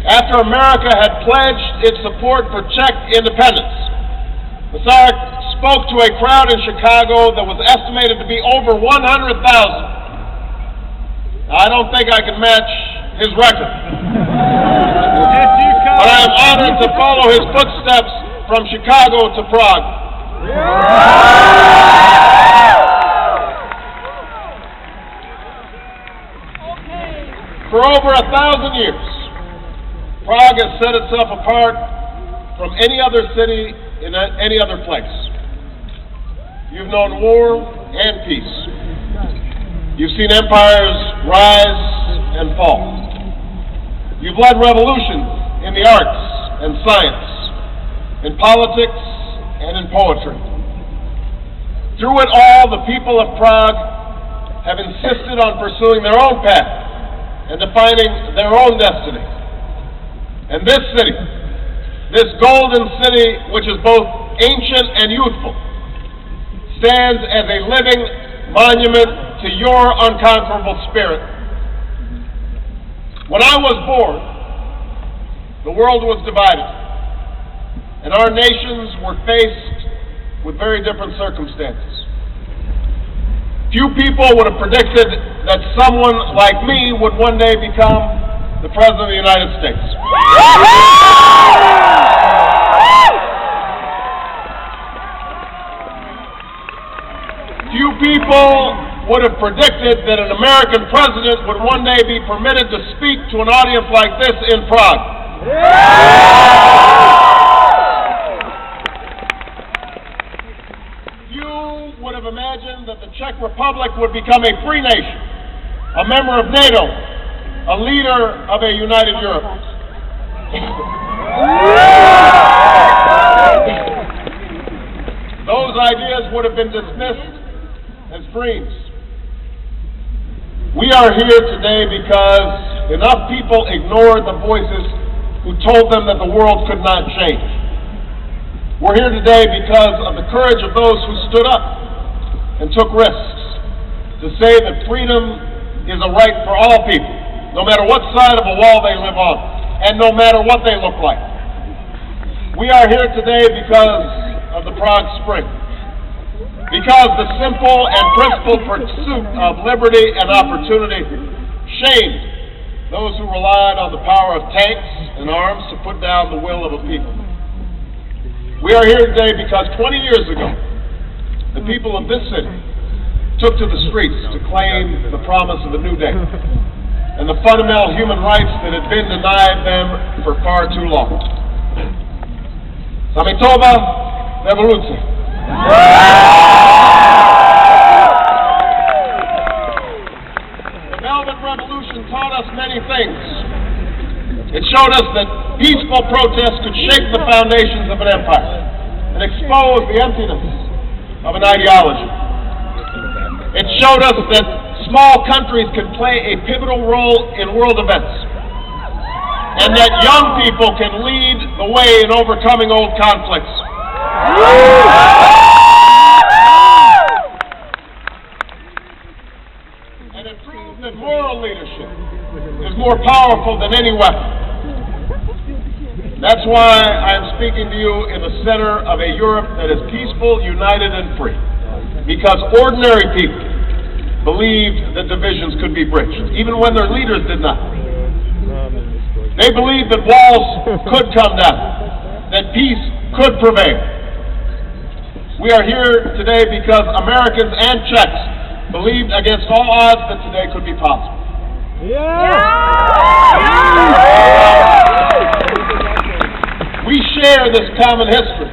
after America had pledged its support for Czech independence, the Tsar spoke to a crowd in Chicago that was estimated to be over 100,000. I don't think I can match his record. But I am honored to follow his footsteps from Chicago to Prague. For over 1,000 years, Prague has set itself apart from any other city in any other place. You've known war and peace. You've seen empires rise and fall. You've led revolutions in the arts and science, in politics and in poetry. Through it all, the people of Prague have insisted on pursuing their own path and defining their own destiny. And this city, this golden city, which is both ancient and youthful, stands as a living monument to your unconquerable spirit. When I was born, the world was divided, and our nations were faced with very different circumstances. Few people would have predicted that someone like me would one day become the President of the United States. Few people would have predicted that an American president would one day be permitted to speak to an audience like this in Prague. Few would have imagined that the Czech Republic would become a free nation, a member of NATO, a leader of a united Europe. Those ideas would have been dismissed as dreams. We are here today because enough people ignored the voices who told them that the world could not change. We're here today because of the courage of those who stood up and took risks to say that freedom is a right for all people, no matter what side of a wall they live on, and no matter what they look like. We are here today because of the Prague Spring, because the simple and principled pursuit of liberty and opportunity shamed those who relied on the power of tanks and arms to put down the will of a people. We are here today because 20 years ago, the people of this city took to the streets to claim the promise of a new day and the fundamental human rights that had been denied them for far too long. Samitova revolution. The Velvet Revolution taught us many things. It showed us that peaceful protest could shake the foundations of an empire and expose the emptiness of an ideology. It showed us that small countries could play a pivotal role in world events, and that young people can lead the way in overcoming old conflicts. And it proved that moral leadership is more powerful than any weapon. That's why I am speaking to you in the center of a Europe that is peaceful, united, and free. Because ordinary people believed that divisions could be bridged, even when their leaders did not. They believed that walls could come down, that peace could prevail. We are here today because Americans and Czechs believed against all odds that today could be possible. We share this common history.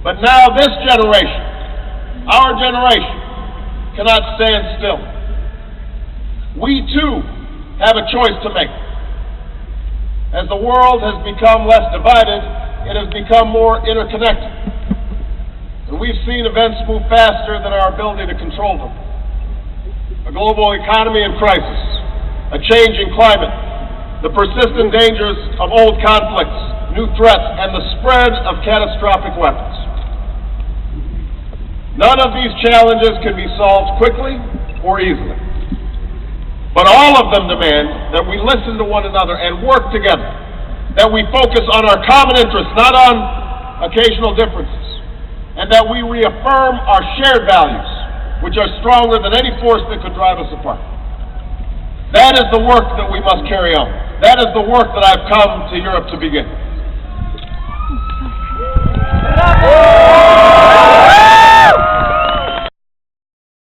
But now this generation, our generation, cannot stand still. We too have a choice to make. As the world has become less divided, it has become more interconnected. And we've seen events move faster than our ability to control them. A global economy in crisis, a changing climate, the persistent dangers of old conflicts, new threats, and the spread of catastrophic weapons. None of these challenges can be solved quickly or easily. But all of them demand that we listen to one another and work together, that we focus on our common interests, not on occasional differences, and that we reaffirm our shared values, which are stronger than any force that could drive us apart. That is the work that we must carry on. That is the work that I've come to Europe to begin.